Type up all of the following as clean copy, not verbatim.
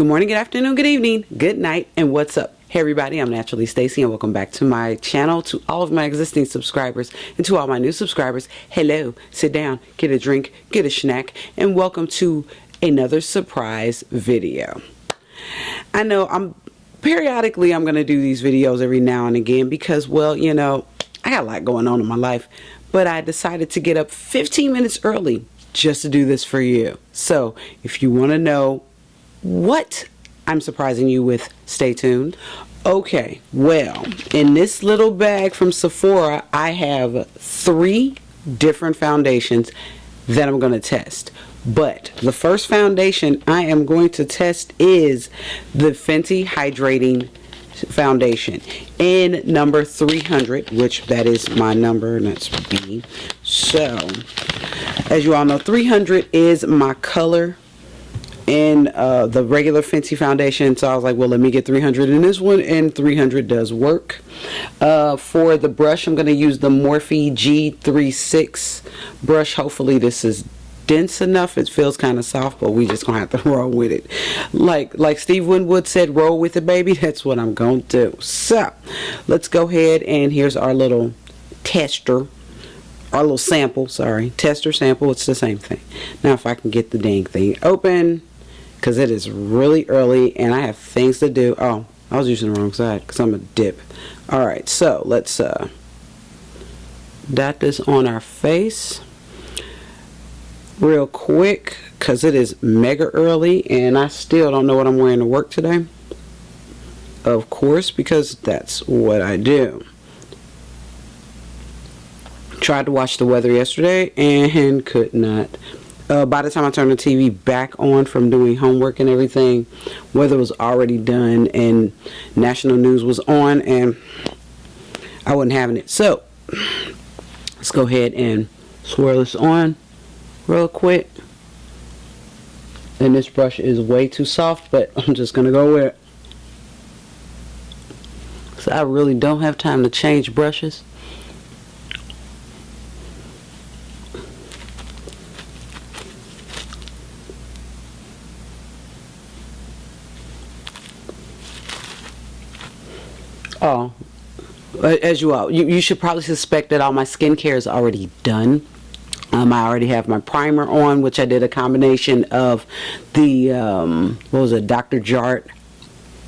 Good morning, good afternoon, good evening, good night, and what's up? Hey everybody, I'm NaturallyStacey and welcome back to my channel. To all of my existing subscribers and to all my new subscribers, hello, sit down, get a drink, get a snack, and welcome to another surprise video. I know periodically I'm going to do these videos every now and again because, well, you know, I got a lot going on in my life, but I decided to get up 15 minutes early just to do this for you. So if you want to know what I'm surprising you with, stay tuned. Okay, well, in this little bag from Sephora, I have 3 different foundations that I'm going to test. But the first foundation I am going to test is the Fenty Hydrating Foundation in number 300, which that is my number, and that's B. So, as you all know, 300 is my color in the regular Fenty foundation, so I was like, well, let me get 300 in this one, and 300 does work. For the brush, I'm going to use the Morphe G36 brush. Hopefully this is dense enough. It feels kind of soft, but we just gonna have to roll with it. Like Steve Winwood said, roll with it, baby. That's what I'm gonna do. So let's go ahead, and here's our little tester, our little sample, sorry, tester sample. It's the same thing. Now if I can get the dang thing open, because it is really early and I have things to do. Oh, I was using the wrong side because I'm a dip. Alright, so let's dot this on our face real quick because it is mega early and I still don't know what I'm wearing to work today. Of course, because that's what I do. Tried to watch the weather yesterday and could not. By the time I turned the TV back on from doing homework and everything, weather was already done and national news was on and I wasn't having it. So let's go ahead and swirl this on real quick. And this brush is way too soft, but I'm just gonna go with it. So I really don't have time to change brushes. Oh, as you should probably suspect that all my skincare is already done. I already have my primer on, which I did a combination of the what was it, Dr. Jart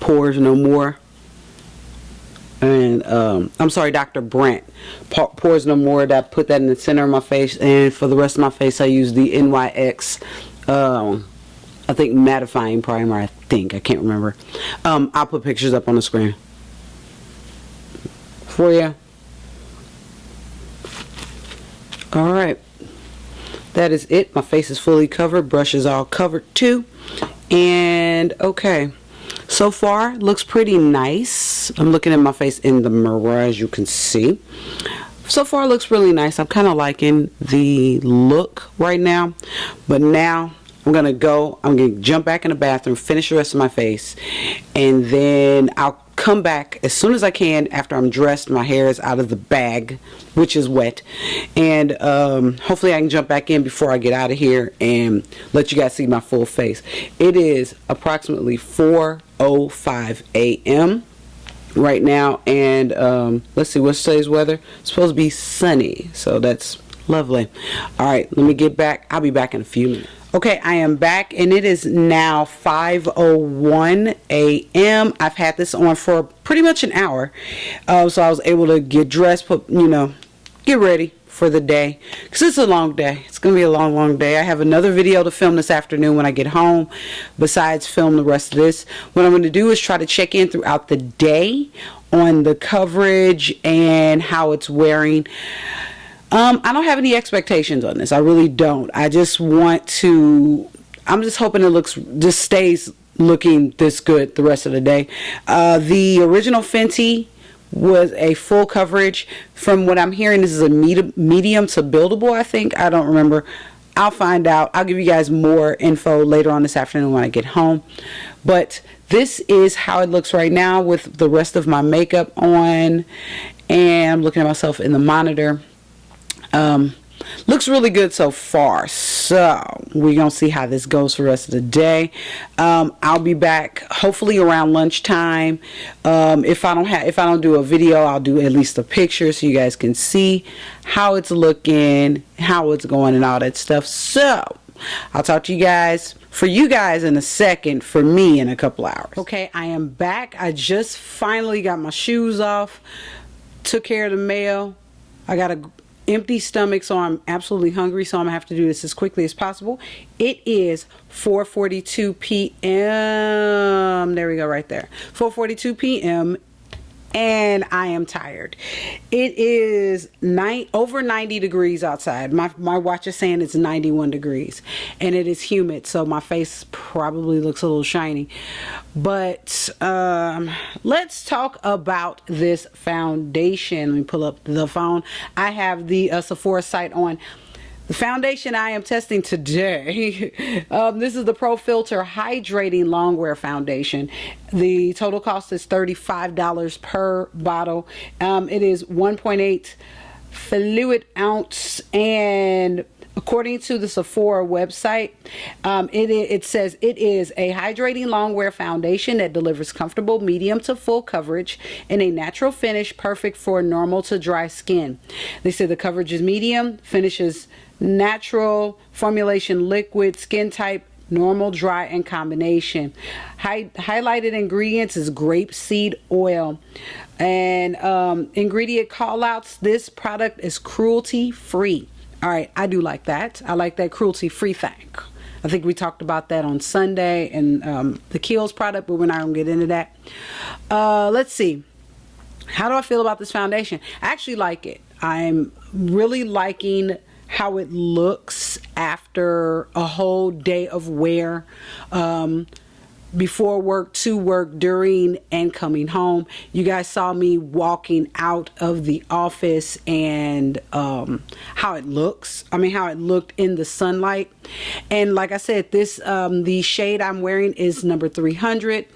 Pores No More, and I'm sorry, Dr. Brandt Pores No More. That put that in the center of my face, and for the rest of my face I use the NYX I think mattifying primer. I can't remember. I'll put pictures up on the screen for you. Alright, that is it. My face is fully covered, brush is all covered too, and okay, so far looks pretty nice. I'm looking at my face in the mirror, as you can see. So far looks really nice. I'm kind of liking the look right now, but now I'm gonna jump back in the bathroom, finish the rest of my face, and then I'll come back as soon as I can after I'm dressed, my hair is out of the bag, which is wet, and hopefully I can jump back in before I get out of here and let you guys see my full face. It is approximately 4:05 a.m. right now, and let's see, what's today's weather? It's supposed to be sunny, so that's lovely. Alright, let me get back. I'll be back in a few minutes. Okay, I am back, and it is now 5:01 a.m. I've had this on for pretty much an hour, so I was able to get dressed, get ready for the day, because it's a long day. It's gonna be a long day. I have another video to film this afternoon when I get home, besides film the rest of this. What I'm going to do is try to check in throughout the day on the coverage and how it's wearing. I don't have any expectations on this. I really don't. I'm just hoping it stays looking this good the rest of the day. The original Fenty was a full coverage. From what I'm hearing, this is a medium to buildable, I think. I don't remember. I'll find out. I'll give you guys more info later on this afternoon when I get home. But this is how it looks right now with the rest of my makeup on. And I'm looking at myself in the monitor. looks really good so far. So we're gonna see how this goes for the rest of the day. I'll be back hopefully around lunchtime. If I don't do a video, I'll do at least a picture so you guys can see how it's looking, how it's going, and all that stuff. So I'll talk to you guys in a second, for me in a couple hours. Okay, I am back. I just finally got my shoes off, took care of the mail. I got a empty stomach, so I'm absolutely hungry, so I'm gonna have to do this as quickly as possible. It is 4:42 p.m. There we go, right there. 4:42 p.m. and I am tired. It is over 90 degrees outside. My watch is saying it's 91 degrees, and it is humid, so my face probably looks a little shiny. But let's talk about this foundation. Let me pull up the phone. I have the Sephora site on. The foundation I am testing today, this is the Filt'r Hydrating Longwear foundation. The total cost is $35 per bottle. It is 1.8 fluid ounce, and according to the Sephora website, it says it is a hydrating longwear foundation that delivers comfortable medium to full coverage in a natural finish, perfect for normal to dry skin. They say the coverage is medium, finishes natural, formulation liquid, skin type normal, dry, and combination. Highlighted ingredients is grapeseed oil. And ingredient call outs, this product is cruelty free. All right, I do like that. I like that cruelty free thing. I think we talked about that on Sunday, and the Kiehl's product, but we're not gonna get into that. Let's see. How do I feel about this foundation? I actually like it. I'm really liking how it looks after a whole day of wear, before work, to work, during, and coming home. You guys saw me walking out of the office and how it looks. I mean, how it looked in the sunlight. And like I said, this the shade I'm wearing is number 300.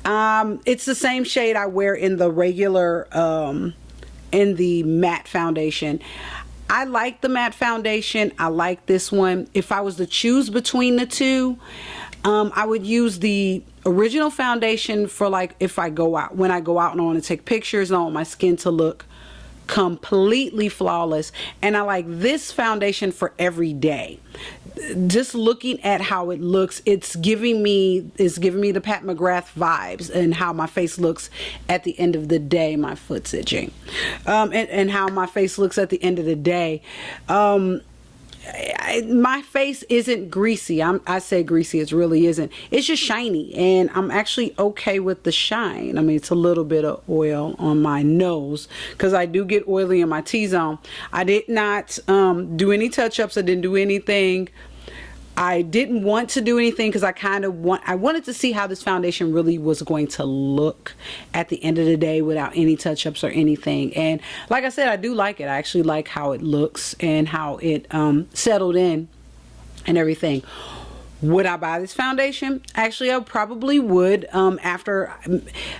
It's the same shade I wear in the regular in the matte foundation. I like the matte foundation. I like this one. If I was to choose between the two, I would use the original foundation for, like, if I go out, when I go out and I want to take pictures and I want my skin to look completely flawless. And I like this foundation for every day. Just looking at how it looks, it's giving me the Pat McGrath vibes, and how my face looks at the end of the day. My foot's itching. And how my face looks at the end of the day. My face isn't greasy. I say greasy, it really isn't. It's just shiny, and I'm actually okay with the shine. I mean, it's a little bit of oil on my nose because I do get oily in my T-zone. I did not do any touch-ups. I didn't do anything. I didn't want to do anything because I wanted to see how this foundation really was going to look at the end of the day without any touch-ups or anything. And like I said, I do like it. I actually like how it looks and how it settled in and everything. Would I buy this foundation? Actually, I probably would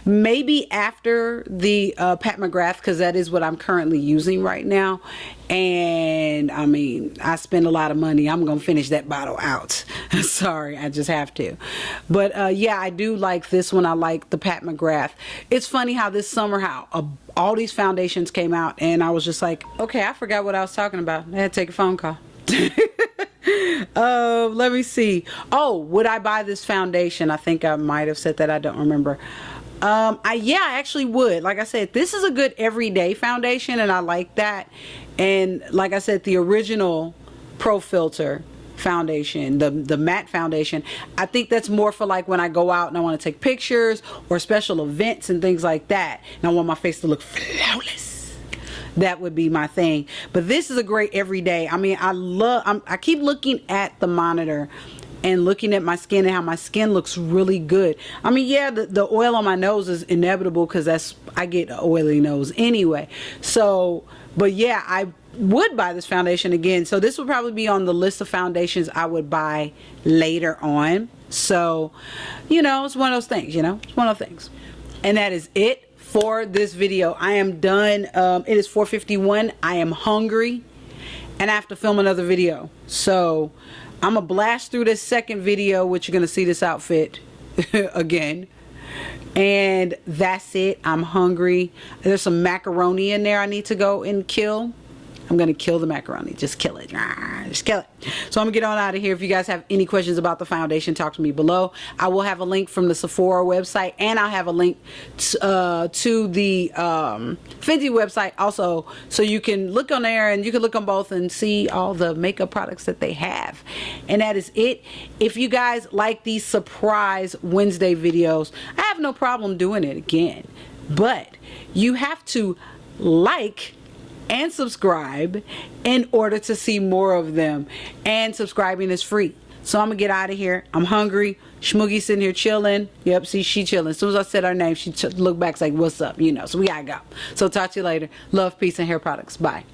maybe after the Pat McGrath, because that is what I'm currently using right now. And I mean, I spend a lot of money. I'm gonna finish that bottle out. Sorry, I just have to. But yeah, I do like this one. I like the Pat McGrath. It's funny how this summer, all these foundations came out, and I was just like, okay, I forgot what I was talking about. I had to take a phone call. Let me see. Oh, would I buy this foundation? I think I might have said that. I don't remember. Yeah, I actually would. Like I said, this is a good everyday foundation, and I like that. And like I said, the original Filt'r foundation, the matte foundation, I think that's more for like when I go out and I want to take pictures or special events and things like that, and I want my face to look flawless. That would be my thing. But this is a great everyday. I mean, I keep looking at the monitor and looking at my skin and how my skin looks really good. I mean, yeah, the oil on my nose is inevitable because I get an oily nose anyway. So, but yeah, I would buy this foundation again. So this would probably be on the list of foundations I would buy later on. So, you know, it's one of those things, it's one of those things. And that is it for this video. I am done. It is 4:51. I am hungry, and I have to film another video. So I'm gonna blast through this second video, which you're gonna see this outfit again. And that's it. I'm hungry. There's some macaroni in there I need to go and kill. I'm gonna kill the macaroni. Just kill it. Just kill it. So I'm gonna get on out of here. If you guys have any questions about the foundation, talk to me below. I will have a link from the Sephora website, and I'll have a link to the Fenty website also, so you can look on there and you can look on both and see all the makeup products that they have. And that is it. If you guys like these surprise Wednesday videos, I have no problem doing it again, but you have to like and subscribe in order to see more of them, and subscribing is free. So I'm gonna get out of here. I'm hungry. Schmoogie's sitting here chilling. Yep, see, she chilling. As soon as I said her name, she looked back like, what's up, you know. So we gotta go. So talk to you later. Love, peace, and hair products. Bye.